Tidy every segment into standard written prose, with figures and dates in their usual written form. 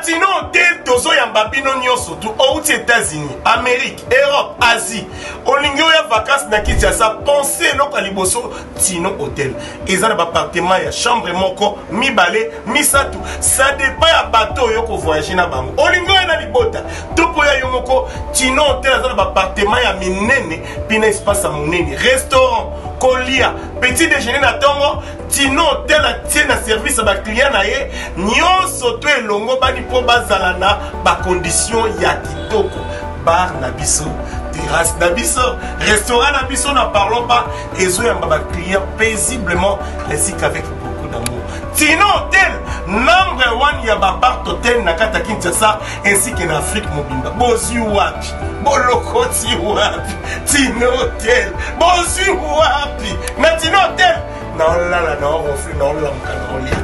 Tino Hotel tozo ya babino nyonso tu aux États-Unis, Amérique, Europe, Asie. Olingo ya vacances na Kinshasa, pensez loko liboso Tino Hotel. Ezana ba appartement ya chambre moko, mi balé, mi satu. Ça dépend ya bateau yoko voyager na bango. Olingo ya na libota. Topo ya yomoko Tino Hotel ezana ba appartement ya minene, pina espace ya monene, restaurant, kolia, petit déjeuner na tongo. Tino Hotel a tient na service ba client na ye. Nyonso to elongo bani po bazala na ba condition ya kitoko. Bar na biso, terrasse na biso, restaurant na biso, n'en parlons pas. Et zo yamba client paisiblement ainsi qu'avec beaucoup d'amour. Tino Hotel, number one yaba part hotel na kata Kinshasa ainsi qu'en Afrique mobimba. Bozu wapi, bolokoti wapi, Tino Hotel, bozu wapi, na Tino Hotel. Non là non reflet non l'anka non lia.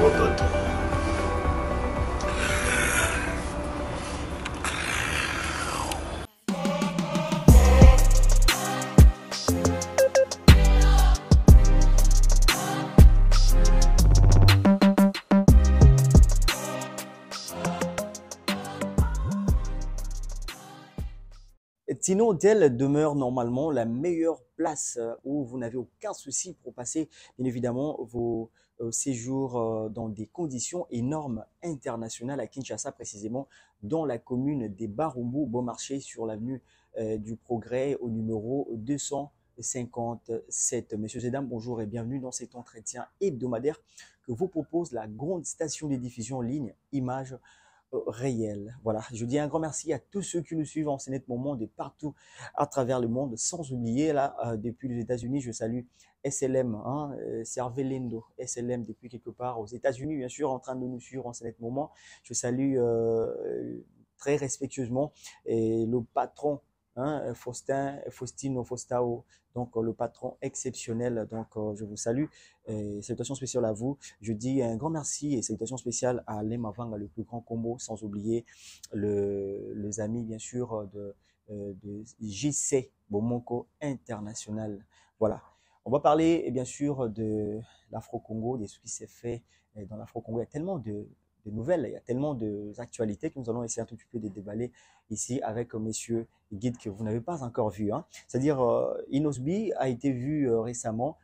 Ototo. Tino Hotel demeure normalement la meilleure place où vous n'avez aucun souci pour passer, bien évidemment, vos séjours dans des conditions et normes internationales à Kinshasa, précisément dans la commune des Barumbu, Beaumarchais, sur l'avenue du Progrès au numéro 257. Messieurs et dames, bonjour et bienvenue dans cet entretien hebdomadaire que vous propose la grande station de diffusion en ligne Images réel. Voilà, je dis un grand merci à tous ceux qui nous suivent en ce net moment de partout à travers le monde, sans oublier là, depuis les États-Unis, je salue SLM, hein, Cervelendo, SLM depuis quelque part aux États-Unis, bien sûr, en train de nous suivre en ce net moment. Je salue très respectueusement le patron, hein, Faustino Faustao, donc le patron exceptionnel, donc je vous salue. Salutations spéciales à vous. Je dis un grand merci et salutations spéciales à Lema Vanga, le plus grand combo, sans oublier les amis bien sûr de JC Bomoko International. Voilà. On va parler bien sûr de l'Afro-Congo, de ce qui s'est fait dans l'Afro-Congo. Il y a tellement de nouvelles, il y a tellement d'actualités que nous allons essayer un tout petit peu de déballer ici avec messieurs guides que vous n'avez pas encore vus. Hein. C'est-à-dire, Inosbi a été vu récemment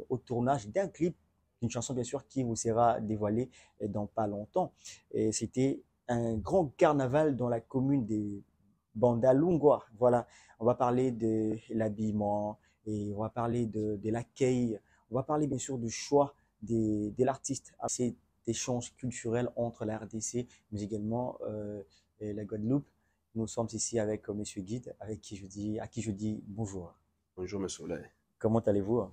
au tournage d'un clip, une chanson bien sûr qui vous sera dévoilée dans pas longtemps. Et c'était un grand carnaval dans la commune des Bandalungwa. Voilà, on va parler de l'habillement et on va parler de l'accueil. On va parler bien sûr du choix de l'artiste. Cet échange culturel entre la RDC, mais également la Guadeloupe. Nous sommes ici avec Monsieur Guide, à qui je dis bonjour. Bonjour Monsieur Soleil. Comment allez-vous?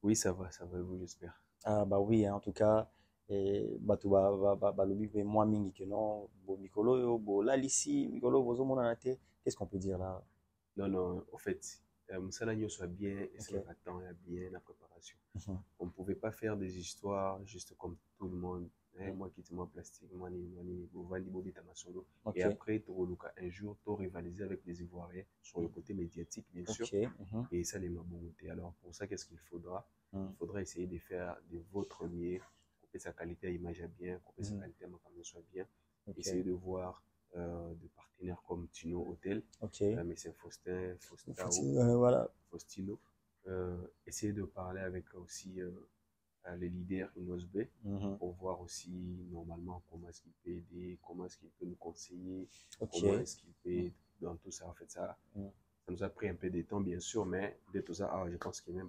Oui, ça va vous, j'espère. Ah bah oui, hein, en tout cas, batu balobi pe moi mingi que non, bo mikolo yo, bo lalisi, mikolo bozo monanate. Qu'est-ce qu'on peut dire là? Non, en fait, Moussala soit bien, et ça attend bien la préparation. On ne pouvait pas faire des histoires juste comme tout le monde. Moi qui moi plastique, moi ni Bovandi Bobi Tamasolo. Et après, un jour, tu rivaliser avec les Ivoiriens sur le côté médiatique, bien sûr. Et ça, les mabongotés. Alors, pour ça, qu'est-ce qu'il faudra? Il faudra essayer de faire de votre mieux, couper sa qualité à image bien, couper sa qualité à ma famille soit bien. Essayer de voir des partenaires comme Tino Hotel, mais c'est voilà. Faustino. Essayer de parler avec aussi les leaders Inosbe pour voir aussi normalement comment est-ce qu'il peut aider, comment est-ce qu'il peut nous conseiller, comment est-ce qu'il peut dans tout ça. En fait, ça nous a pris un peu de temps, bien sûr, mais de tout ça, je pense qu'il y a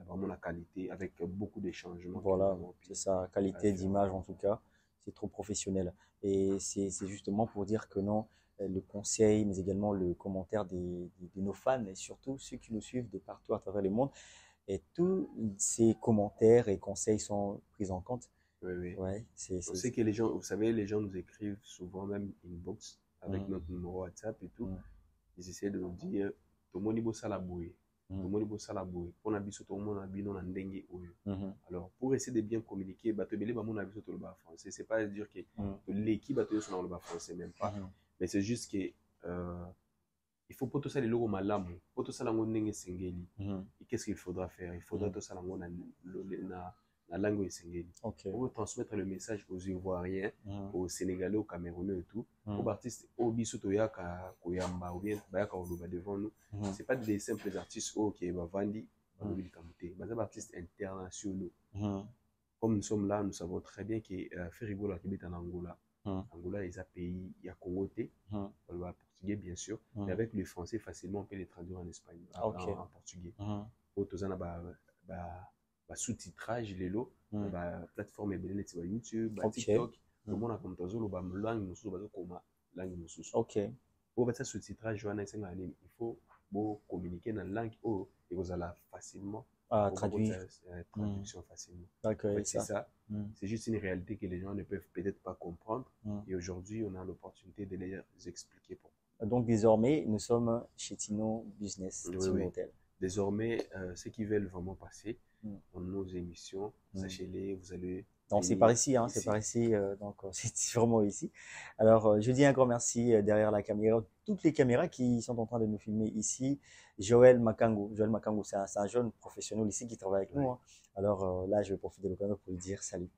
vraiment la qualité avec beaucoup de changements. Voilà, c'est ça, qualité d'image en tout cas, c'est trop professionnel. Et c'est justement pour dire que non, le conseil, mais également le commentaire de nos fans et surtout ceux qui nous suivent de partout à travers le monde. Et tous ces commentaires et conseils sont pris en compte. Oui. Ouais, c'est que les gens, vous savez, les gens nous écrivent souvent même inbox avec notre numéro WhatsApp et tout. Ils essaient de nous dire tout le monde est salaboué. Tout le monde est salaboué. Pour la biso, tout le monde a bien en dengue. Alors, pour essayer de bien communiquer, français. C'est pas dire que l'équipe a tout sur le français, même pas. Mais c'est juste que il faut pas tout ça les logos malamu, pas tout ça la ngonenge sengeli. Et qu'est-ce qu'il faudra faire? Il faudra tout ça la la langue esengeli. Ok. Pour transmettre le message aux Ivoiriens, aux Sénégalais, aux Camerounais et tout. Aux artistes, aux bisoto yaka koyamba ou bien bayaka oloba devant nous. C'est pas des simples artistes qui va vendre des artistes internationaux. Comme nous sommes là, nous savons très bien que Ferrigo la Québec en Angola. Angola est un pays, il y a Congo, on va portugais bien sûr, mais avec le français facilement on peut les traduire en espagnol, en portugais. Autres sous-titrage les lots, plateforme est sur YouTube, TikTok, le monde a comme tazolo ba langue mususu ba koma langue mususu. OK. Pour faire sous-titrage il faut communiquer dans la langue et vous allez facilement traduire traduction facilement. D'accord, en fait, c'est ça. C'est juste une réalité que les gens ne peuvent peut-être pas comprendre. Et aujourd'hui, on a l'opportunité de les expliquer pourquoi. Donc désormais, nous sommes chez Tino Business, Tino Hotel. Désormais, ceux qui veulent vraiment passer dans nos émissions, sachez-les, vous allez... Donc c'est par ici, c'est par ici, donc c'est vraiment ici. Alors je dis un grand merci derrière la caméra, toutes les caméras qui sont en train de nous filmer ici. Joël Makango, c'est un jeune professionnel ici qui travaille avec nous. Alors là, je vais profiter de l'occasion pour lui dire salut.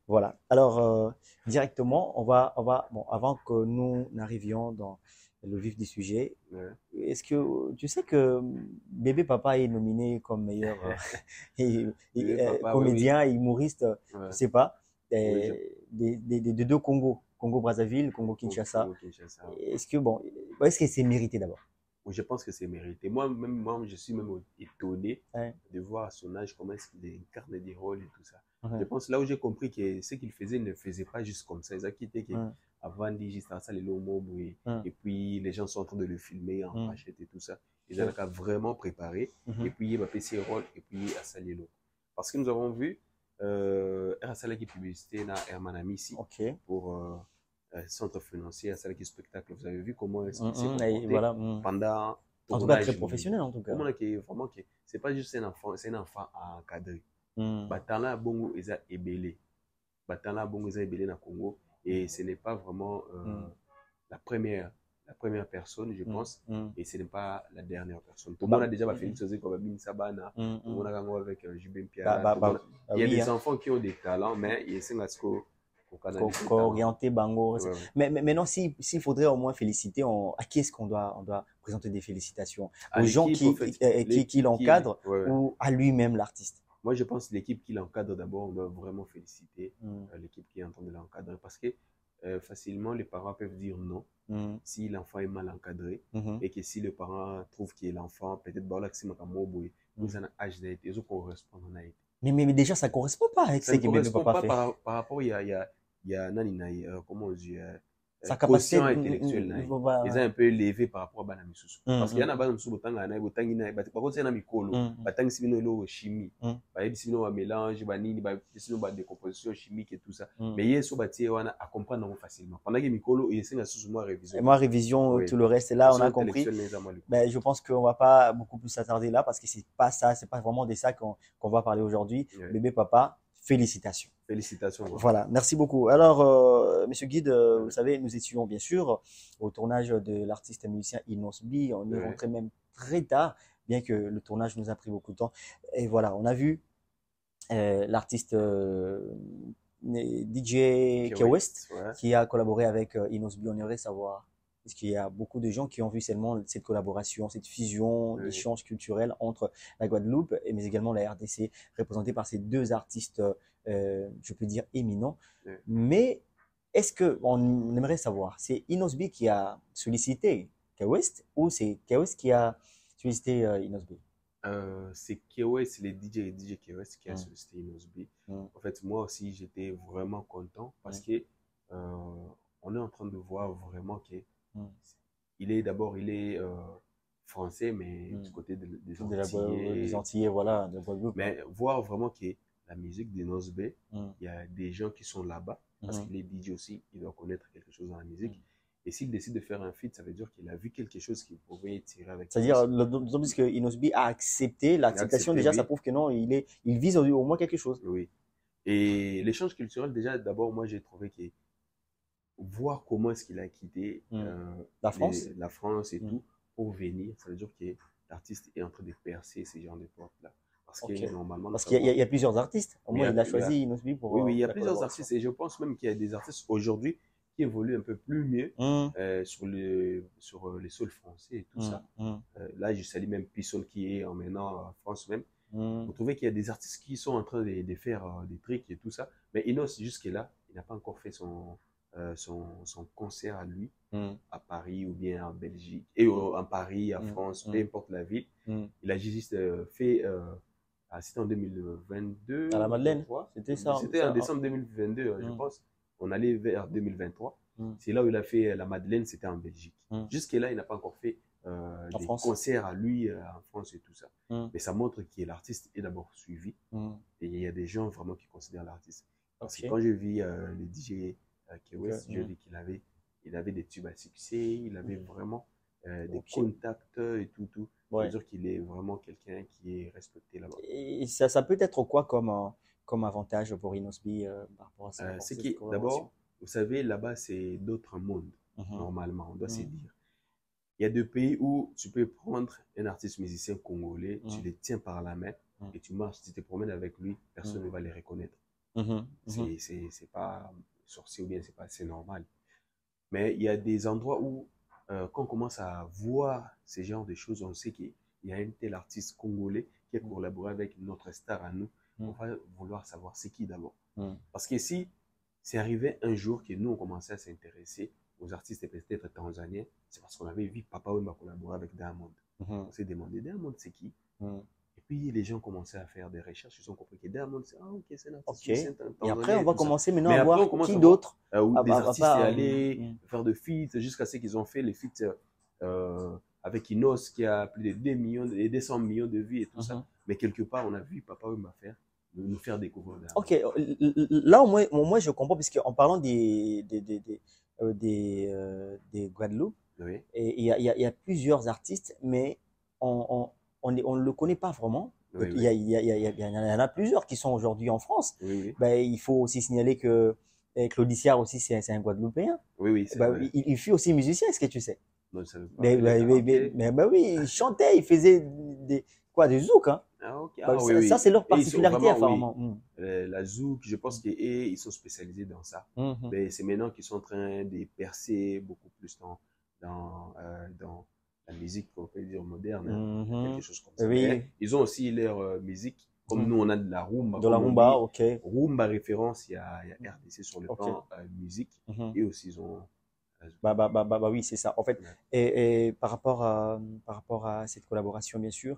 Voilà. Alors directement, on va bon, avant que nous n'arrivions dans le vif du sujet, est-ce que tu sais que Bébé Papa est nominé comme meilleur comédien et humoriste, je sais pas, des deux Congo, Congo-Brazzaville, Congo-Kinshasa. Est-ce que bon, est-ce que c'est mérité d'abord? Je pense que c'est mérité. Moi, je suis même étonné de voir à son âge comment est-ce qu'il incarne des rôles et tout ça. Je pense là où j'ai compris que ce qu'il faisait, il ne faisait pas juste comme ça. Ils ont quitté avant d'enregistrer ça, et puis les gens sont en train de le filmer en cachette et tout ça. Ils ont vraiment préparé, et puis il va faire ses rôles, et puis à Salielo. Parce que nous avons vu Salaki publicité dans Hermanami ici pour centre financier, Salaki spectacle. Vous avez vu comment il s'est comporté pendant en tout cas très professionnel en tout cas. Vraiment c'est pas juste un enfant, c'est un enfant encadré. Batala bongo eza ebele. Batala bongo eza ebele na Congo. Et ce n'est pas vraiment la première personne, je pense, et ce n'est pas la dernière personne. Tout le monde a déjà fait une chose comme Bin Sabana, tout le monde a avec Jubin Piala. Il y a des enfants qui ont des talents, mais il y a des orienté Bango. Mais maintenant, s'il faudrait au moins féliciter, à qui est-ce qu'on doit présenter des félicitations? Aux gens qui l'encadrent ou à lui-même, l'artiste? Moi, je pense que l'équipe qui l'encadre d'abord, on doit vraiment féliciter l'équipe qui est en train de l'encadrer parce que facilement, les parents peuvent dire non si l'enfant est mal encadré et que si le parent trouve que l'enfant, peut-être, nous avons âge d'être, ils correspondent à être. Mais déjà, ça ne correspond pas avec ce que Bébé Papa fait. Par rapport, il y a comment on dit, sa capacité intellectuelle, ils ont un peu élevé par rapport à Banami Soussou. Parce qu'il y a un Banami Soussou, chimie, un mélange, une décomposition chimique et tout ça. Mais il y a à comprendre facilement. Pendant que Mikolo, il y a révision. Révision, tout le reste, et là, on a compris. Ben, je pense qu'on ne va pas beaucoup plus s'attarder là parce que c'est pas ça, c'est pas vraiment de ça qu'on va parler aujourd'hui. Bébé Papa, félicitations. Félicitations. Voilà, merci beaucoup. Alors, Monsieur Guide, vous savez, nous étions bien sûr au tournage de l'artiste et musicien Inosbi. On est rentré même très tard, bien que le tournage nous a pris beaucoup de temps. Et voilà, on a vu l'artiste DJ K-West qui a collaboré avec Inosbi. On aimerait savoir, est-ce qu'il y a beaucoup de gens qui ont vu seulement cette collaboration, cette fusion, l'échange culturel entre la Guadeloupe, mais également la RDC, représentée par ces deux artistes, je peux dire éminents. Mais est-ce qu'on aimerait savoir, c'est Inosbi qui a sollicité K-West ou c'est K-West qui a sollicité Inosbi? C'est K-West, les DJ K-West qui a sollicité Inosbi. En fait, moi aussi, j'étais vraiment content parce que on est en train de voir vraiment que il est français, mais du côté des Antillais. Des Antillais, voilà, de Guadeloupe. Mais voir vraiment que la musique de Nosbe, il y a des gens qui sont là-bas, parce qu'il est DJ aussi, il doit connaître quelque chose dans la musique. Et s'il décide de faire un feat, ça veut dire qu'il a vu quelque chose qu'il pouvait tirer avec. C'est-à-dire, d'autant plus que Inosbi a accepté, l'acceptation déjà, ça prouve que non, il vise au moins quelque chose. Oui. Et l'échange culturel, déjà, d'abord, moi, j'ai trouvé que voir comment est-ce qu'il a quitté la France et tout pour venir, ça veut dire que l'artiste est en train de percer ces genres de portes-là. Parce Ok. que normalement, Parce qu'il y a plusieurs artistes. Au Oui, moins, il a il y a- choisi Inosbi pour oui, oui, il y a la plusieurs collaboration. artistes et je pense même qu'il y a des artistes aujourd'hui qui évoluent un peu plus mieux Hum, sur les sols français et tout hum, ça. hum, Là, je salue même Pisson qui est maintenant en France même. Vous hum. trouvez qu'il y a des artistes qui sont en train de faire des trucs et tout ça. Mais Inos, jusque-là, il n'a pas encore fait son concert à lui, Mm, à Paris ou bien en Belgique, et en Paris, en France, peu importe la ville. mm. Il a juste fait, c'était en 2022, À la je Madeleine, crois. c'était ça. C'était en décembre 2022, je Mm, pense. On allait vers 2023. mm, C'est là où il a fait la Madeleine, c'était en Belgique. mm. Jusque-là, il n'a pas encore fait En des France. concerts à lui en France et tout ça. Mm, Mais ça montre que l'artiste est d'abord suivi mm. et il y a des gens vraiment qui considèrent l'artiste. Parce Ok. que quand je vis le DJ K-West, Ok, je dis il avait des tubes à succès, il avait vraiment des Ok. contacts et tout. Ça Ouais. veut dire qu'il est vraiment quelqu'un qui est respecté là-bas. Et ça peut être quoi comme avantage pour Inosbi par rapport à ça, pour C'est cette que collaboration? d'abord, vous savez, là-bas, c'est d'autres mondes, Mhm, normalement, on doit se mhm, dire. Il y a deux pays où tu peux prendre un artiste musicien congolais, tu mhm, le tiens par la main mhm, et tu marches, tu te promènes avec lui, personne ne va les reconnaître. mhm, mhm. C'est pas sorcier ou bien c'est normal. Mais il y a des endroits où, quand on commence à voir ce genre de choses, on sait qu'il y a un tel artiste congolais qui a collaboré avec notre star à nous. On va vouloir savoir c'est qui d'abord. Mhm, Parce que si c'est arrivé un jour que nous, on commençait à s'intéresser aux artistes peut-être tanzaniens, c'est parce qu'on avait vu Papa Wemba collaborer avec Diamond. mhm, On s'est demandé, Diamond, c'est qui? mhm. Et puis, les gens commençaient à faire des recherches, ils ont compris que Diamond, c'est ok, c'est un artiste Ok. musicien Et après, tanzanien on et va tout ça. commencer maintenant Mais à après, voir on commence qui à voir d'autre. où Ah, des artistes sont allés mhm. faire de feats jusqu'à ce qu'ils ont fait les feats avec Inos qui a plus de 2 millions et 200 millions de vues et tout ça. Mhm. Mais quelque part, on a vu Papa Wemba nous faire découvrir Diamond. Ok, là au moins je comprends, parce qu'en parlant des Guadeloupe, Oui, et il y a plusieurs artistes, mais on ne le connaît pas vraiment. oui, Il y, a- oui, il y, a- il y, a- il y en a plusieurs qui sont aujourd'hui en France. oui, oui, Ben, il faut aussi signaler que Claudiciard aussi, c'est un Guadeloupéen. oui, oui, c'est Ben, vrai. il fut aussi musicien, est-ce que tu sais? Non, je ne savais pas. Mais, Il a ben, chanté. ben oui, il chantait, il faisait des zouk, hein. Ah, ok. Ben, Ah, oui, ça, oui. c'est leur Et ils sont particularité, vraiment, oui. apparemment. La zouk, je pense qu'ils sont spécialisés dans ça. Mhm. Mais c'est maintenant qu'ils sont en train de percer beaucoup plus dans la musique, on peut dire moderne, hein, Mhm. quelque chose comme ça. Oui, Mais ils ont aussi leur musique, comme nous on a de la rumba, de la comme on rumba, dit. ok. Rumba référence, il y a RDC sur le Ok. plan musique, Mhm. et aussi ils ont la zouk. Bah oui, c'est ça. En fait, Ouais. et par rapport à cette collaboration, bien sûr,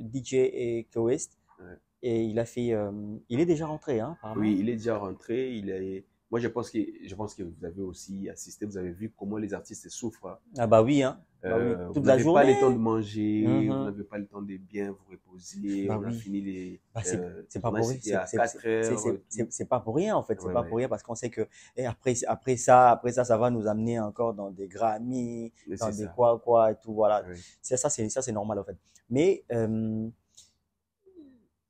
DJ et West, Ouais. et il est déjà rentré, hein, apparemment. Oui, il est déjà rentré. Moi, je pense que vous avez aussi assisté, vous avez vu comment les artistes souffrent. Ah bah oui, hein. Bah oui, Vous toute la n'avez pas le temps journée. de manger, vous Mhm. n'avez pas le temps de bien vous reposer. Bah On a oui. fini les Bah c'est pas tournages, pour rien, c'était à 4 heures. Tout. c'est pas pour rien, en fait, c'est Ouais, pas pour ouais. rien, parce qu'on sait que, et après ça va nous amener encore dans des Grammy, Mais dans c'est des ça. quoi et tout, voilà. Ouais. C'est normal, en fait. Mais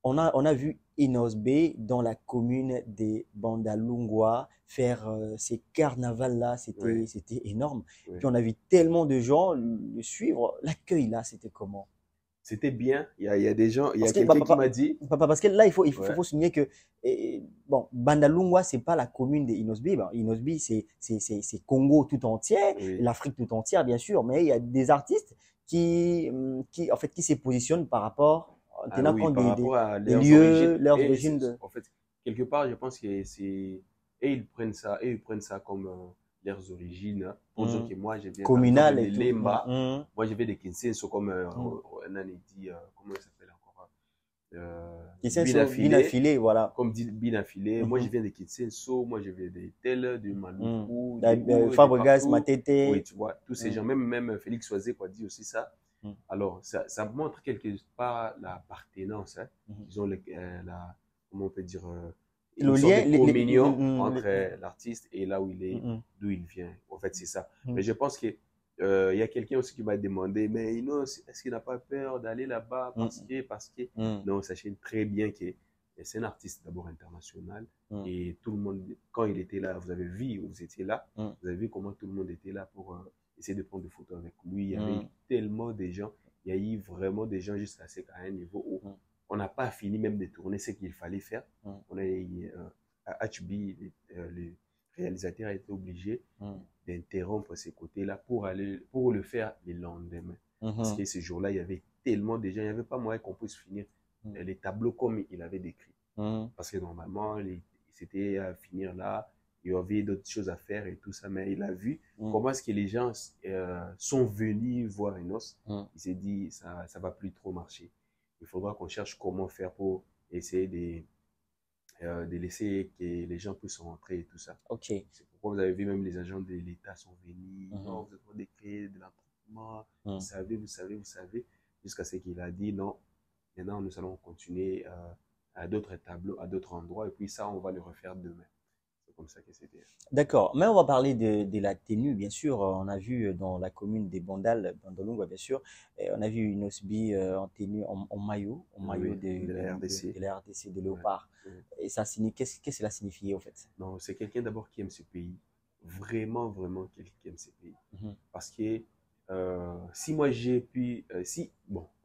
on a vu Inos B dans la commune des Bandalungwa faire ces carnavals-là, Ouais, c'était énorme. ouais. Puis on a vu tellement de gens le suivre. L'accueil là, c'était comment? C'était bien. Il y a des gens, il y a Parce que, quelqu'un qui m'a dit. parce que là, Ouais, faut souligner que, bon, Bandalungwa, c'est pas la commune des Inosbi. Ben, Inosbi, c'est Congo tout entier, oui. l'Afrique tout entière, bien sûr, mais il y a des artistes en fait, qui se positionnent par rapport, en Ah tenant oui, compte par rapport à des leurs lieux, origines. leurs Et origines de. en fait, quelque part, je pense que c'est. Et ils prennent ça comme leurs origines, hein. Pour dire Mm. que moi, je viens par exemple Communal de et tout. Lemba. Mm. Moi, je viens de Kinshasa, comme Mm. Renan dit, comment il s'appelle encore? Qui sont bien Binafilé. affilés, voilà. Comme dit Binafilé. Moi, je Mhm. viens de Kinshasa, moi, je viens de Tel, de Mm. Maluku, de Fabregas, partout. Matete. Oui, tu vois, tous ces Mm. gens, même Félix Oisé, quoi, dit aussi ça. Mm. Alors, ça montre quelque part l'appartenance, hein. Mhm. Ils ont comment on peut dire, Le une sorte lien, de communion mm, entre l'artiste et là où il est, mm, d'où il vient. En fait, c'est ça. mm. Mais je pense que il y a quelqu'un aussi qui m'a demandé, mais Inos, est-ce qu'il n'a pas peur d'aller là-bas parce que. Mm. Non, sachez très bien que c'est un artiste d'abord international Mm. et tout le monde, quand il était là, vous avez vu, vous étiez là, Mm. vous avez vu comment tout le monde était là pour essayer de prendre des photos avec lui. Il y avait Mm. tellement de gens, il y a eu vraiment des gens jusqu'à un niveau où Mm. on n'a pas fini même de tourner ce qu'il fallait faire. On est à HB, le réalisateur a été obligé d'interrompre ces côtés-là pour le faire le lendemain. Parce que ce jour-là, il y avait tellement de gens, il n'y avait pas moyen qu'on puisse finir les tableaux comme il avait décrit. Parce que normalement, c'était à finir là, il y avait d'autres choses à faire et tout ça, mais il a vu comment est-ce que les gens sont venus voir Enos. Il s'est dit, ça va plus trop marcher. Il faudra qu'on cherche comment faire pour essayer de laisser que les gens puissent rentrer et tout ça. Ok. C'est pourquoi vous avez vu même les agents de l'État sont venus. Non, vous êtes en train de créer de l'entraînement. Vous savez, jusqu'à ce qu'il a dit non. Maintenant, nous allons continuer à d'autres tableaux, à d'autres endroits, et puis ça, on va le refaire demain. C'est comme ça que c'était. D'accord. Mais on va parler de la tenue, bien sûr. On a vu dans la commune des Bandolunga, bien sûr, on a vu une Osbi en tenue, en maillot de la RDC, de Léopard. Et ça signifie, qu'est-ce que cela signifie, en fait? Non, c'est quelqu'un d'abord qui aime ce pays. Vraiment, vraiment quelqu'un qui aime ce pays. Parce que si moi j'ai pu,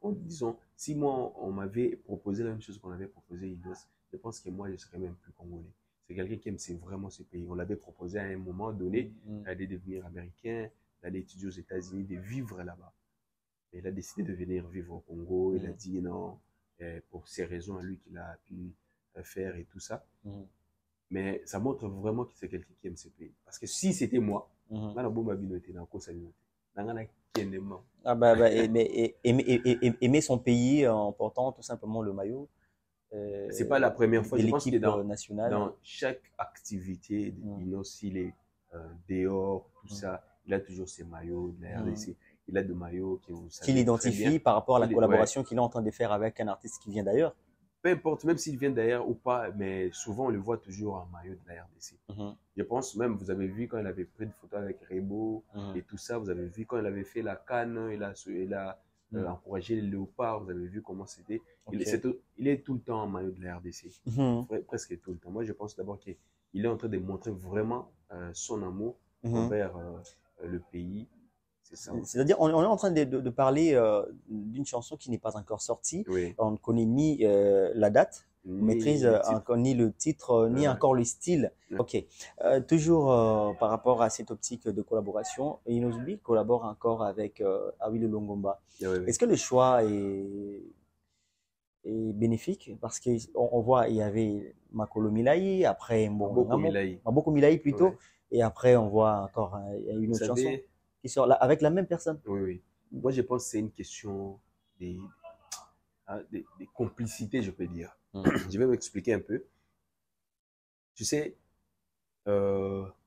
disons, si moi on m'avait proposé la même chose qu'on avait proposé Inos, je pense que moi je serais même plus congolais. C'est quelqu'un qui aime vraiment ce pays. On l'avait proposé à un moment donné d'aller devenir américain, d'aller étudier aux États-Unis, de vivre là-bas. Et il a décidé de venir vivre au Congo. Il a dit non, pour ces raisons à lui qu'il a pu faire et tout ça. Mais ça montre vraiment que c'est quelqu'un qui aime ce pays. Parce que si c'était moi, aimer son pays en portant tout simplement le maillot. C'est pas la première fois. De je pense que nationale. Dans chaque activité, s'il est dehors, tout ça, il a toujours ses maillots de la RDC. Il a des maillots qu'il identifie par rapport à la collaboration qu'il est en train de faire avec un artiste qui vient d'ailleurs. Peu importe, même s'il vient d'ailleurs ou pas, mais souvent on le voit toujours en maillot de la RDC. Je pense même, vous avez vu quand il avait pris des photos avec Rebo et tout ça, vous avez vu quand il avait fait la CAN, il a encouragé les léopards, vous avez vu comment c'était. Il est tout le temps en maillot de la RDC, presque tout le temps. Moi, je pense d'abord qu'il est en train de montrer vraiment son amour envers le pays. C'est-à-dire, on est en train de parler d'une chanson qui n'est pas encore sortie. On ne connaît ni la date, on maîtrise encore ni le titre, ni encore le style. Ok. Toujours par rapport à cette optique de collaboration, Inosbi collabore encore avec Awilo Longomba. Est-ce que le choix est bénéfique? Parce qu'on voit, il y avait Makolo Milayi, après Maboko Milayi plutôt, et après on voit encore une autre chanson qui sort là, avec la même personne. Oui. Moi, je pense que c'est une question des complicités, je peux dire. Je vais m'expliquer un peu. Tu sais,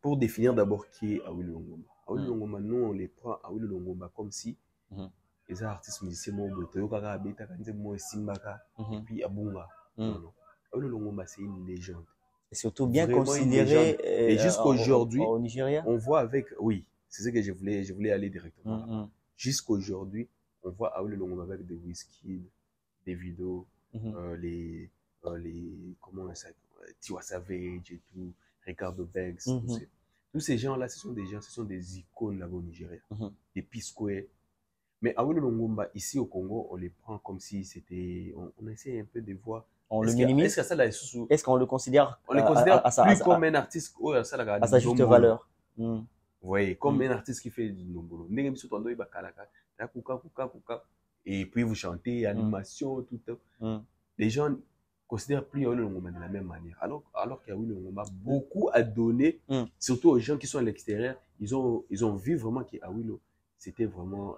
pour définir d'abord qui est Awilo Longomba. Awilo Longomba, nous, on les prend Awilo Longomba comme si les artistes musiciens, et puis Abunga. Non. Awilo Longomba, c'est une légende. Et surtout bien considéré et jusqu'aujourd'hui, au Nigeria. On voit avec... Oui. C'est ce que je voulais aller directement. Jusqu'aujourd'hui, on voit Awilo Longomba avec des Wizkid, des vidéos, comment on s'appelle, Tiwa Savage et tout, Ricardo Banks, tous ces gens-là, ce sont des icônes là-bas au Nigeria, des P-Square. Mais Awilo Longomba, ici au Congo, on les prend comme si c'était, on essaie un peu de voir. On le minimise. Est-ce qu'on le considère plus comme un artiste à sa juste valeur? Vous voyez, comme un artiste qui fait du nombolo. Et puis vous chantez, animation, tout. Les gens considèrent plus Awilo Longomba de la même manière. Alors qu'Awilo Longomba, beaucoup a donné, surtout aux gens qui sont à l'extérieur, ils ont vu vraiment qu'Awilo, c'était vraiment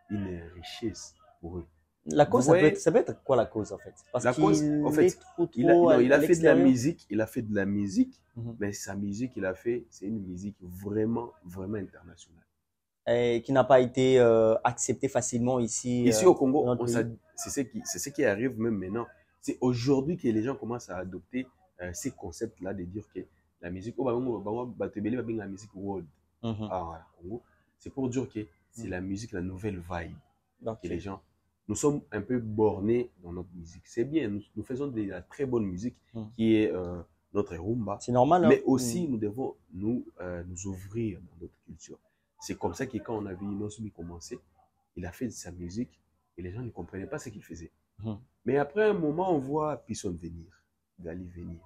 une richesse pour eux. La cause, ça peut être quoi la cause en fait? Parce la cause, en fait, il a fait de la musique, mais sa musique qu'il a fait, c'est une musique vraiment, vraiment internationale. Et qui n'a pas été acceptée facilement ici. Ici au Congo, c'est ce qui arrive même maintenant. C'est aujourd'hui que les gens commencent à adopter ces concepts-là de dire que la musique, la musique world Congo, c'est pour dire que c'est la musique, la nouvelle vibe. Que les gens, nous sommes un peu bornés dans notre musique. C'est bien, nous faisons de la très bonne musique qui est notre rumba. C'est normal. Mais aussi, nous devons nous ouvrir dans notre culture. C'est comme ça que quand on a vu Inosbi commencer, il a fait de sa musique et les gens ne comprenaient pas ce qu'il faisait. Mais après un moment, on voit Pisson venir, Gali venir,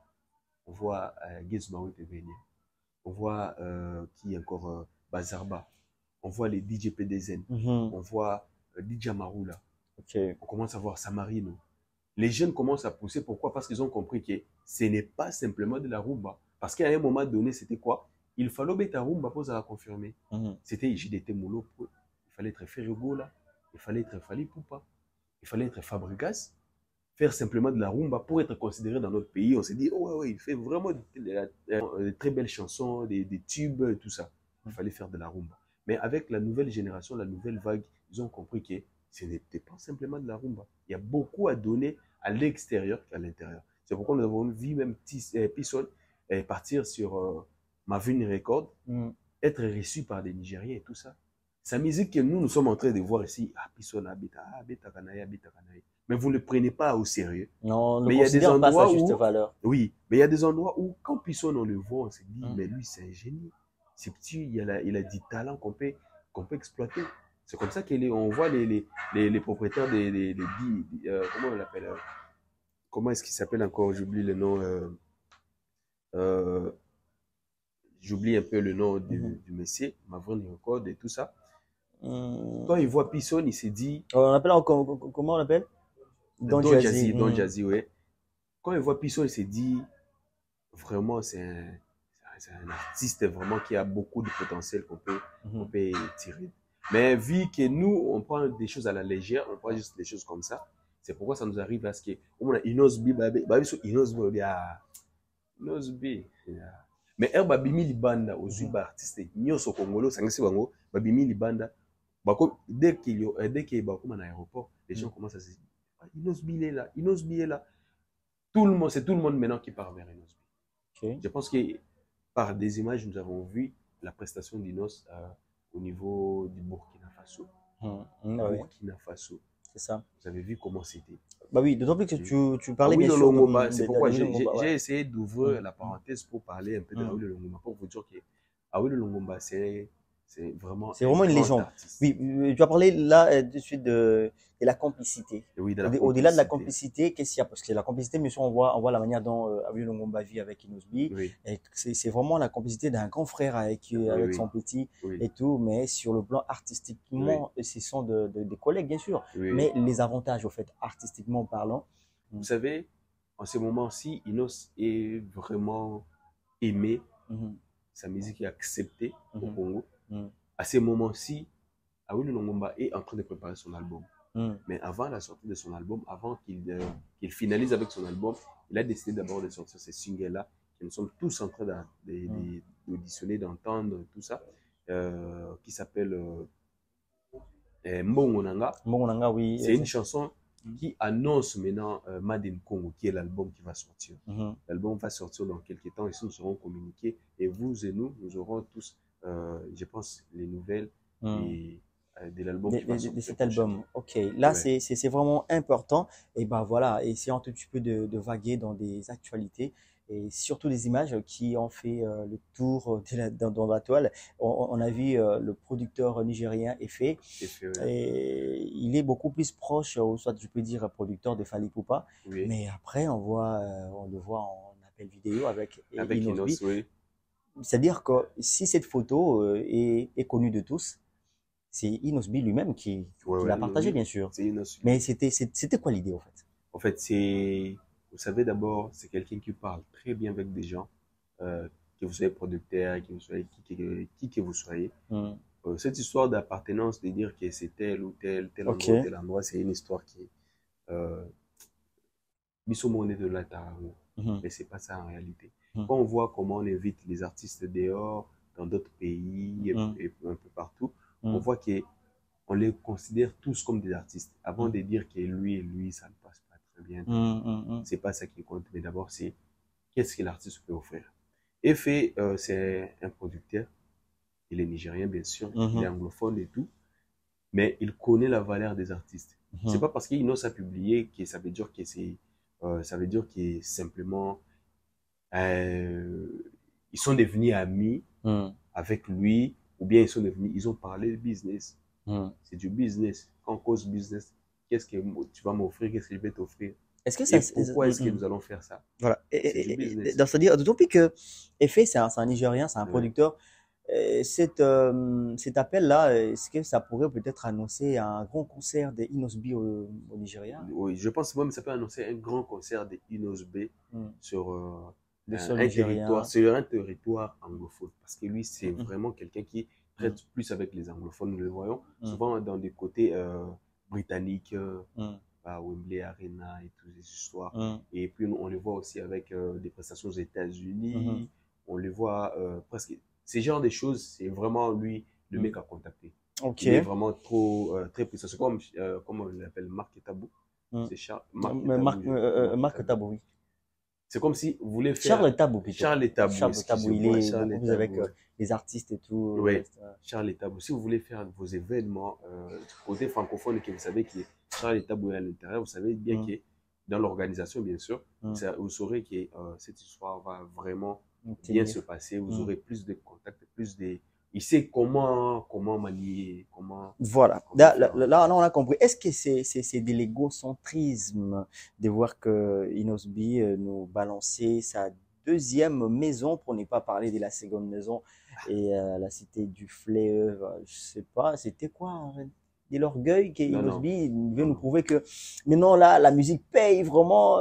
on voit Gizmaoui venir, on voit qui encore Bazarba, on voit les DJ PDZN, on voit DJ Marula, on commence à voir Samarino. Les jeunes commencent à pousser. Pourquoi? Parce qu'ils ont compris que ce n'est pas simplement de la rumba. Parce qu'à un moment donné, c'était quoi? Il fallait mettre la rumba pour la confirmer. C'était JDT Molo, il fallait être Ferrigola, il fallait être Fali Poupa, il fallait être Fabregas, faire simplement de la rumba pour être considéré dans notre pays. On s'est dit, oh ouais, il fait vraiment de très belles chansons, des tubes, tout ça. Il fallait faire de la rumba. Mais avec la nouvelle génération, la nouvelle vague, ils ont compris que ce n'était pas simplement de la rumba. Il y a beaucoup à donner à l'extérieur qu'à l'intérieur. C'est pourquoi nous avons vu même Pisson partir sur Mavin Record, être reçu par des Nigériens et tout ça. Sa musique que nous sommes en train de voir ici, Pisson, Beta Kanaya. Mais vous ne le prenez pas au sérieux. Non, mais il y a des endroits pas sa juste valeur. Oui, mais il y a des endroits où, quand Pisson, on le voit, on se dit, mais lui, c'est un génie. C'est petit, il a du talent qu'on peut exploiter. C'est comme ça qu'on voit les propriétaires comment on l'appelle, comment est-ce qu'il s'appelle encore? J'oublie le nom. J'oublie un peu le nom du monsieur, Mavrin Record et tout ça. Quand il voit Pisson, il s'est dit. On appelle comment on l'appelle? Don Jazzy, oui. Quand il voit Pisson, il s'est dit, vraiment, c'est un artiste vraiment qui a beaucoup de potentiel qu'on peut tirer. Mais vu que nous, on prend des choses à la légère, on prend juste des choses comme ça, c'est pourquoi ça nous arrive à ce que, on a Inosbi, mais herba bimi libanda aux artistes, nyoso congolo, sangsi bango, babimi libanda, dès qu'il y a un aéroport, les gens commencent à se dire, Inosbi est là, Inosbi est là. C'est tout le monde maintenant qui part vers Inosbi. Je pense que par des images, nous avons vu la prestation d'Inos au niveau du Burkina Faso. Burkina Faso. C'est ça. Vous avez vu comment c'était. Bah oui, d'autant plus que tu parlais bien sûr Longomba. C'est pourquoi j'ai essayé d'ouvrir la parenthèse pour parler un peu de Raoul Longomba, pour vous dire que Raoul Longomba, c'est vraiment une légende. Artiste. Oui, tu as parlé là de suite de la complicité. Oui, au-delà de la complicité, qu'est-ce qu'il y a? Parce que la complicité, bien sûr, on voit la manière dont Raoul Longomba vit avec Inosbi. Oui. C'est vraiment la complicité d'un grand frère avec son petit et tout, mais sur le plan artistiquement, ce sont des collègues, bien sûr. Mais les avantages, au fait, artistiquement parlant. Vous savez, en ce moment-ci, Inos est vraiment aimé. Sa musique est acceptée au Congo. À ce moment-ci, Raoul Longomba est en train de préparer son album. Mais avant la sortie de son album, avant qu'il finalise avec son album, il a décidé d'abord de sortir ces singles-là, que nous sommes tous en train d'auditionner, d'entendre, tout ça, qui s'appelle Mbongonanga. Mbongonanga, oui. C'est une chanson qui annonce maintenant Made in Congo, qui est l'album qui va sortir. L'album va sortir dans quelques temps, et nous serons communiqués. Et vous et nous aurons tous, je pense, les nouvelles de l'album de cet album. Ok, là c'est vraiment important. Et ben voilà, essayons un tout petit peu de vaguer dans des actualités et surtout des images qui ont fait le tour dans la toile. On a vu le producteur nigérien Effet, et il est beaucoup plus proche, ou soit je peux dire producteur de Fali Poupa, mais après on le voit en appel vidéo avec Inosbi. C'est-à-dire que si cette photo est connue de tous, c'est Inosbi lui-même qui l'a partagé, bien sûr. Mais c'était quoi l'idée, en fait? En fait, vous savez, d'abord, c'est quelqu'un qui parle très bien avec des gens, que vous soyez producteur, que vous soyez qui que vous soyez. Cette histoire d'appartenance, de dire que c'est tel ou tel endroit, c'est une histoire qui Bissomo est de la mais c'est pas ça en réalité. Quand on voit comment on invite les artistes dehors, dans d'autres pays, et un peu partout, on voit qu'on les considère tous comme des artistes. Avant de dire que lui, ça ne passe pas très bien. C'est pas ça qui compte. Mais d'abord, c'est qu'est-ce que l'artiste peut offrir. Effet, c'est un producteur. Il est nigérien, bien sûr. Il est anglophone et tout. Mais il connaît la valeur des artistes. C'est pas parce qu'il n'ose à publier que ça veut dire que c'est simplement ils sont devenus amis avec lui, ou bien ils ont parlé de business. C'est du business. Quand on cause business, qu'est-ce que tu vas m'offrir, qu'est-ce que je vais t'offrir. Est-ce que Et pourquoi est-ce que nous allons faire ça? Voilà. C'est du business. C'est-à-dire, d'autant plus que Effet, c'est un Nigérien, c'est un Ouais. producteur. Cet appel-là, est-ce que ça pourrait peut-être annoncer un grand concert des Inosbi au Nigeria? Oui, je pense même que ça peut annoncer un grand concert des Inosbe sur Le un sol nigérien. sur un territoire anglophone. Parce que lui, c'est Mhm. vraiment quelqu'un qui traite plus avec les anglophones. Nous le voyons Mhm. souvent dans des côtés britanniques, Mhm. à Wembley Arena et toutes ces histoires. Mhm. Et puis, on le voit aussi avec des prestations aux États-Unis. Mhm. On le voit presque. Ces genres de choses, c'est vraiment lui, le mec à contacter. Ok. Il est vraiment trop, très puissant. C'est comme on l'appelle, Marc Tabou. Mhm. C'est Marc Tabou, oui. C'est comme si vous voulez faire. Charles Tabou, plutôt. Charles Tabou. Charles Tabou, il est beaucoup plus avec les artistes et tout. Oui, Charles Tabou. Si vous voulez faire vos événements côté francophone et que vous savez que Charles Tabou est à l'intérieur, vous savez bien que dans l'organisation, bien sûr, vous saurez que cette histoire va vraiment bien se passer. Vous aurez plus de contacts, plus de... Il sait comment manier, comment... Voilà. Là, on a compris. Est-ce que c'est de l'égocentrisme de voir que Inosbi nous balançait sa deuxième maison, pour ne pas parler de la seconde maison, et la cité du fleuve, je sais pas, c'était quoi, en fait? De l'orgueil qu'Inosbi veut nous prouver que maintenant là, la musique paye vraiment.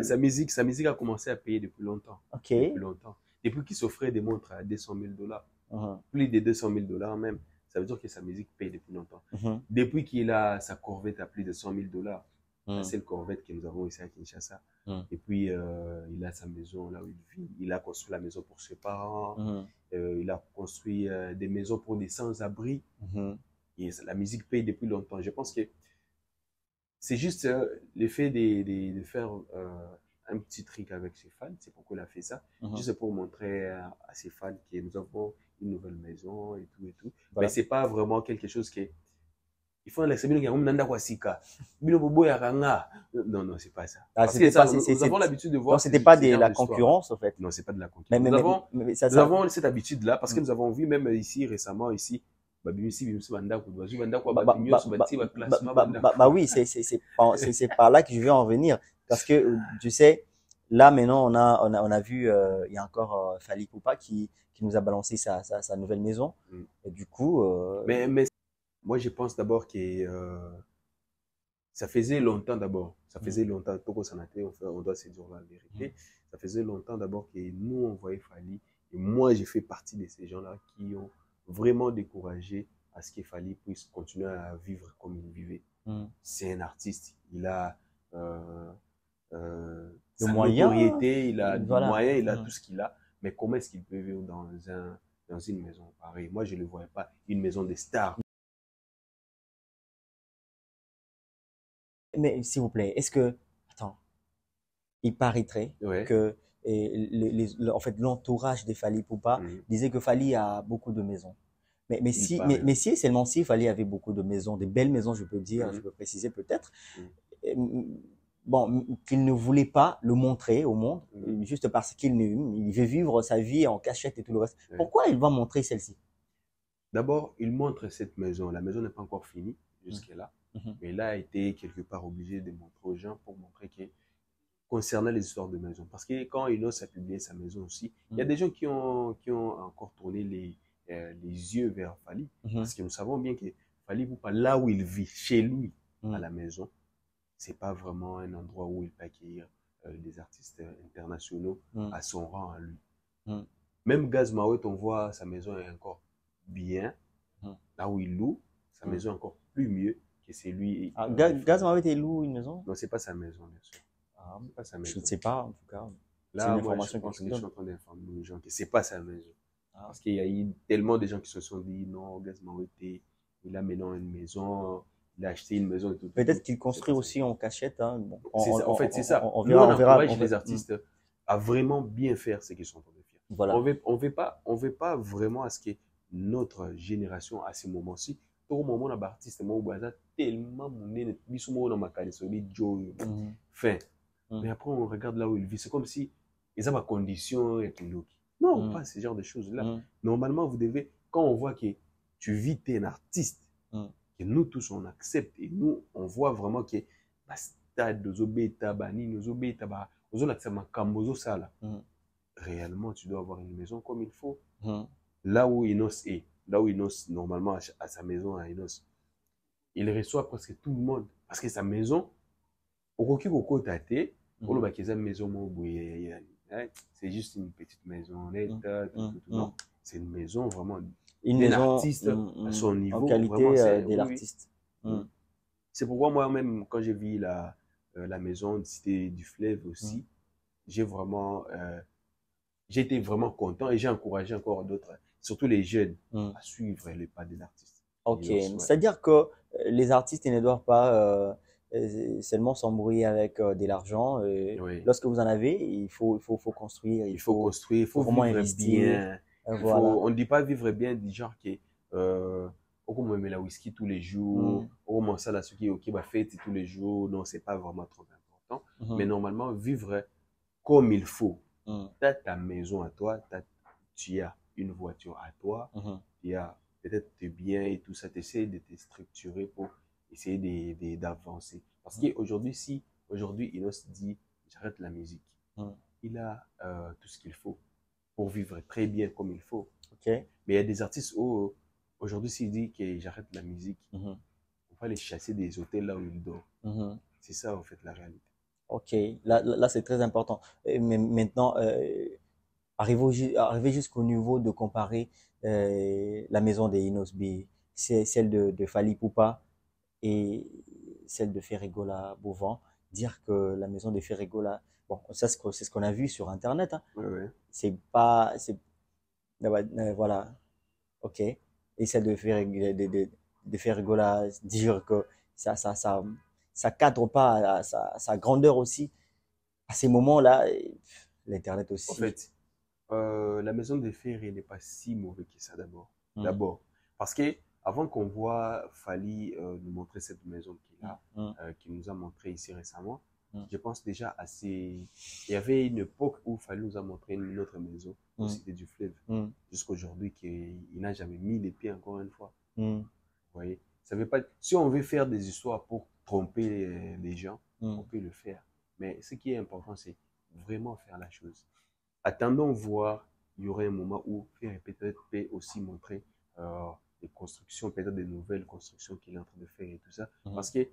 Sa musique a commencé à payer depuis longtemps. Ok. Depuis longtemps. Depuis qu'il s'offrait des montres à $200 000. Plus de $200 000 même. Ça veut dire que sa musique paye depuis longtemps. Depuis qu'il a sa Corvette à plus de $100 000, la seule Corvette que nous avons ici à Kinshasa. Et puis, il a sa maison là où il vit. Il a construit la maison pour ses parents. Il a construit des maisons pour des sans-abri. Et la musique paye depuis longtemps. Je pense que c'est juste l'effet de faire un petit truc avec ses fans. C'est pourquoi il a fait ça. Juste pour montrer à ses fans que nous avons une nouvelle maison et tout et tout. Voilà. Mais c'est pas vraiment quelque chose qui est... Il faut l'accepter. Non, non, c'est pas ça. Parce que ça, nous avons l'habitude de voir... Donc, c'était pas de la concurrence, en fait. Non, c'est pas de la concurrence. Nous avons cette habitude-là parce que nous avons vu même ici, récemment, ici, bah oui, c'est par là que je vais en venir. Parce que, tu sais, là, maintenant, on a vu, il y a encore Fally Poupa qui nous a balancé sa nouvelle maison. Et du coup... Mais moi, je pense d'abord que ça faisait longtemps d'abord. Ça faisait longtemps, on doit se dire la vérité. Ça faisait longtemps d'abord que nous, on voyait Fally. Et moi, j'ai fait partie de ces gens-là qui ont vraiment découragé à ce qu'il Fally puisse continuer à vivre comme il vivait. C'est un artiste. Il a sa notoriété, il a des moyens, il a tout ce qu'il a. Mais comment est-ce qu'il peut vivre dans une maison pareille? Moi, je ne le voyais pas. Une maison des stars. Mais s'il vous plaît, est-ce que... Attends. Il paraîtrait que en fait, l'entourage de Fally Poupa disait que Fally a beaucoup de maisons. Mais si seulement si Fally avait beaucoup de maisons, des belles maisons, je peux dire, je peux préciser peut-être, bon, qu'il ne voulait pas le montrer au monde, juste parce qu'il veut vivre sa vie en cachette et tout le reste. Pourquoi il va montrer celle-ci? D'abord, il montre cette maison. La maison n'est pas encore finie jusque-là, mais il a été quelque part obligé de montrer aux gens pour montrer que concernant les histoires de maison. Parce que quand Inos a publié sa maison aussi, il y a des gens qui ont encore tourné les yeux vers Fally. Parce que nous savons bien que Fally Poupa, là où il vit, chez lui, à la maison, c'est pas vraiment un endroit où il peut accueillir des artistes internationaux à son rang à lui. Même Gaz Mawet, on voit sa maison est encore bien. Là où il loue, sa maison est encore plus mieux que c'est lui. Gaz Mawet, il loue une maison? Non, c'est pas sa maison, bien sûr. Pas sa maison. Je ne sais pas, en tout cas. Là, moi, je pense que je suis en train d'informer les gens que c'est pas sa maison. Parce qu'il y a eu tellement de gens qui se sont dit non, Gaz Mawet, il a maintenant une maison, il a acheté une maison et tout. Peut-être qu'il construit aussi en cachette. Hein. Bon, en fait, c'est ça. On verra. Les artistes à vraiment bien faire ce qu'ils sont en train de faire. Voilà. On veut pas vraiment à ce que notre génération, à ce moment-ci, tout le moment, on a artiste, tellement fin. Mais après, on regarde là où il vit. C'est comme si ils ont ma condition et tout. Non, pas ce genre de choses-là. Normalement, vous devez, quand on voit que tu vis, tu es un artiste, que nous tous on accepte et nous on voit vraiment que stade d'Ozobeta, Bani, Ozobeta, Sala. Réellement, tu dois avoir une maison comme il faut. Là où Inos est, là où Inos, normalement, à sa maison à Inos, il reçoit presque tout le monde. Parce que sa maison, au Koko Tate, c'est juste une petite maison, non, c'est une maison vraiment. Une maison artiste à son niveau. En qualité de l'artiste. C'est pourquoi moi-même, quand j'ai vu la maison de Cité du Fleuve aussi, j'ai été vraiment content et j'ai encouragé encore d'autres, surtout les jeunes, à suivre les pas de l'artiste. Ok, c'est-à-dire que les artistes ils ne doivent pas seulement s'embrouiller avec de l'argent. Lorsque vous en avez, il faut construire. Il faut construire, il faut vraiment vivre investir. Bien. Voilà. On ne dit pas vivre bien du genre que on met la whisky tous les jours, on mange ça la suki qui va fête tous les jours. Non, c'est pas vraiment trop important. Mais normalement, vivre comme il faut. Tu as ta maison à toi, tu as une voiture à toi, tu as peut-être tes biens et tout ça, tu essaies de te structurer pour essayer d'avancer. Parce qu'aujourd'hui, aujourd'hui, Inos dit, j'arrête la musique. Il a tout ce qu'il faut pour vivre très bien comme il faut. Mais il y a des artistes où, aujourd'hui, s'il dit que j'arrête la musique, on va les chasser des hôtels là où ils dorment. C'est ça, en fait, la réalité. Ok, là c'est très important. Mais maintenant, arriver jusqu'au niveau de comparer la maison des Inos B, celle de Fally Ipupa et celle de Ferregola Bovan, dire que la maison de Ferregola, bon, ça c'est ce qu'on a vu sur Internet, hein. C'est pas, voilà, ok. Et celle de Ferregola, dire que ça cadre pas à sa grandeur aussi. À ces moments-là, l'Internet aussi. En fait, la maison de Ferré n'est pas si mauvais que ça d'abord. D'abord, parce que avant qu'on voit Fally nous montrer cette maison qu'il nous a montré ici récemment, je pense déjà il y avait une époque où Fally nous a montré une autre maison, au Cité du Fleuve, jusqu'aujourd'hui qu'il n'a jamais mis les pieds encore une fois. Vous voyez, ça veut pas. Si on veut faire des histoires pour tromper les gens, on peut le faire. Mais ce qui est important, c'est vraiment faire la chose. Attendons voir, il y aurait un moment où Ferré peut-être peut aussi montrer des constructions, peut-être des nouvelles constructions qu'il est en train de faire et tout ça. Parce que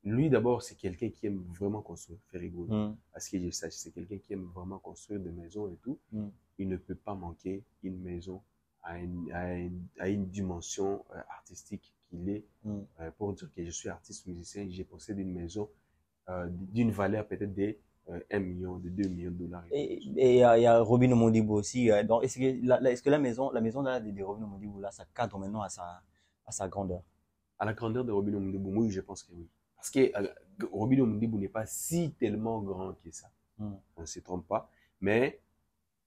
lui, d'abord, c'est quelqu'un qui aime vraiment construire, Ferrigola. À ce que je sache, c'est quelqu'un qui aime vraiment construire des maisons et tout. Il ne peut pas manquer une maison à une dimension artistique qu'il est, pour dire que je suis artiste musicien, j'ai possède une maison d'une valeur peut-être de 1 million, de 2 millions de dollars. Et il y a Robin Omondibo aussi. Donc, est-ce que la maison là, de Robin Omondibo, là, ça cadre maintenant à sa grandeur? À la grandeur de Robin Omondibo, oui, je pense que oui. Parce que Robin Omondibo n'est pas si tellement grand que ça. On ne se trompe pas. Mais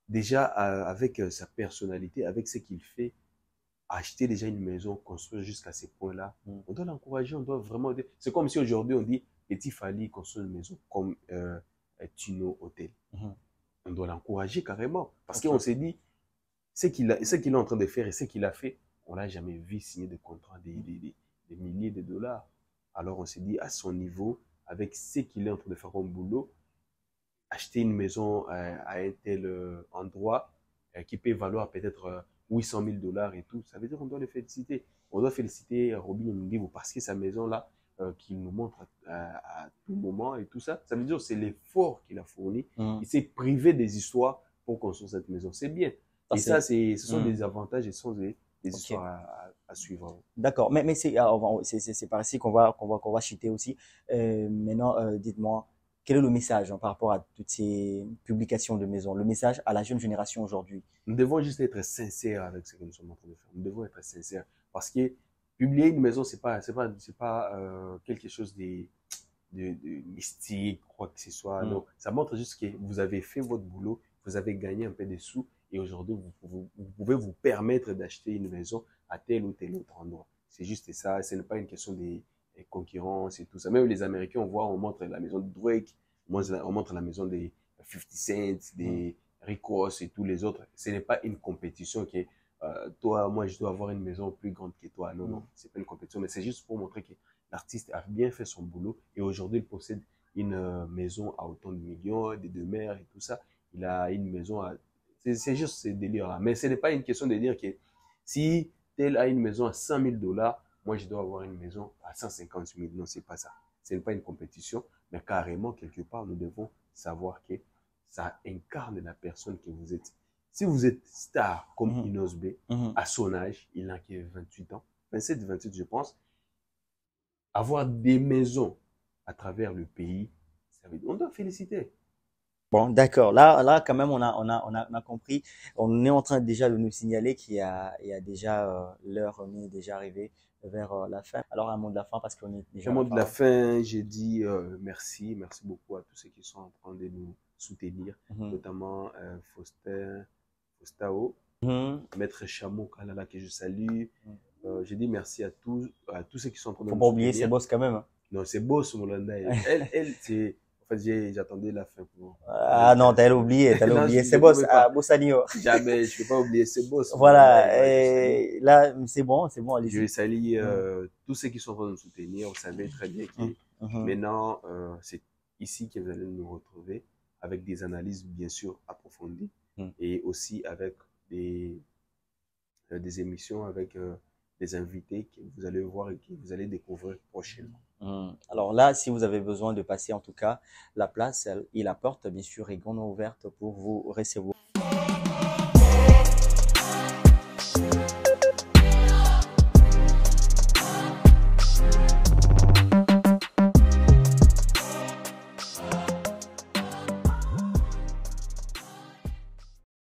déjà, avec sa personnalité, avec ce qu'il fait, acheter déjà une maison, construire jusqu'à ces points-là, on doit l'encourager, on doit vraiment... C'est comme si aujourd'hui on dit, Petit Fally construire une maison comme Tino Hotel. On doit l'encourager carrément. Parce qu'on s'est dit, ce qu'il est en train de faire et ce qu'il a fait, on l'a jamais vu signer des contrats des milliers de dollars. Alors on s'est dit, à son niveau, avec ce qu'il est en train de faire comme boulot, acheter une maison à un tel endroit qui peut valoir peut-être 800 000 dollars et tout, ça veut dire qu'on doit le féliciter. On doit féliciter Robin Omondibo parce que sa maison-là, qu'il nous montre à tout moment et tout ça, ça veut dire que c'est l'effort qu'il a fourni. Il s'est privé des histoires pour construire cette maison. C'est bien. Et ça, ce sont des avantages et ce sont des histoires à suivre. D'accord. Mais c'est par ici qu'on va chuter aussi. Maintenant, dites-moi, quel est le message par rapport à toutes ces publications de maisons, le message à la jeune génération aujourd'hui? Nous devons juste être sincères avec ce que nous sommes en train de faire. Nous devons être sincères parce que publier une maison, c'est pas quelque chose de mystique, quoi que ce soit. Non, ça montre juste que vous avez fait votre boulot, vous avez gagné un peu de sous et aujourd'hui vous pouvez vous permettre d'acheter une maison à tel ou tel autre endroit. C'est juste ça. Ce n'est pas une question de concurrence et tout ça. Même les Américains, on montre la maison de Drake, on montre la maison des 50 Cent, des Rick Ross et tous les autres. Ce n'est pas une compétition que toi, moi, je dois avoir une maison plus grande que toi. Non, non, c'est pas une compétition, mais c'est juste pour montrer que l'artiste a bien fait son boulot et aujourd'hui, il possède une maison à autant de millions, des demeures et tout ça. Il a une maison à... C'est juste ce délire-là. Mais ce n'est pas une question de dire que si tel a une maison à 100 000 dollars, moi, je dois avoir une maison à 150 000. Non, c'est pas ça. Ce n'est pas une compétition, mais carrément, quelque part, nous devons savoir que ça incarne la personne que vous êtes. Si vous êtes star comme Inos B, à son âge, il n'a que 28 ans, 27, 28 je pense, avoir des maisons à travers le pays, on doit féliciter. Bon, d'accord. Là, quand même, on a compris. On est en train déjà de nous signaler il y a déjà l'heure, on est déjà arrivé vers la fin. Alors, un mot de la fin parce qu'on est déjà. Au mot de la fin, j'ai dit merci beaucoup à tous ceux qui sont en train de nous soutenir, notamment Faustao, Maître Chameau Kalala que je salue. Je dis merci à tous ceux qui sont en train de nous soutenir. Faut pas oublier ses boss quand même. Hein. Non, c'est boss, Molanda. Elle c'est... En fait, j'attendais la fin pour... Ah non, t'as oublié c'est boss, Bossanio. Jamais, je ne peux pas oublier c'est boss. Voilà, et là, c'est bon, allez-y. Je salue tous ceux qui sont en train de nous soutenir. Vous savez très bien que maintenant, c'est ici que vous allez nous retrouver avec des analyses, bien sûr, approfondies et aussi avec des émissions, avec des invités que vous allez voir et que vous allez découvrir prochainement. Alors là, si vous avez besoin de passer, en tout cas, la place et la porte, bien sûr, est grandement ouverte pour vous recevoir.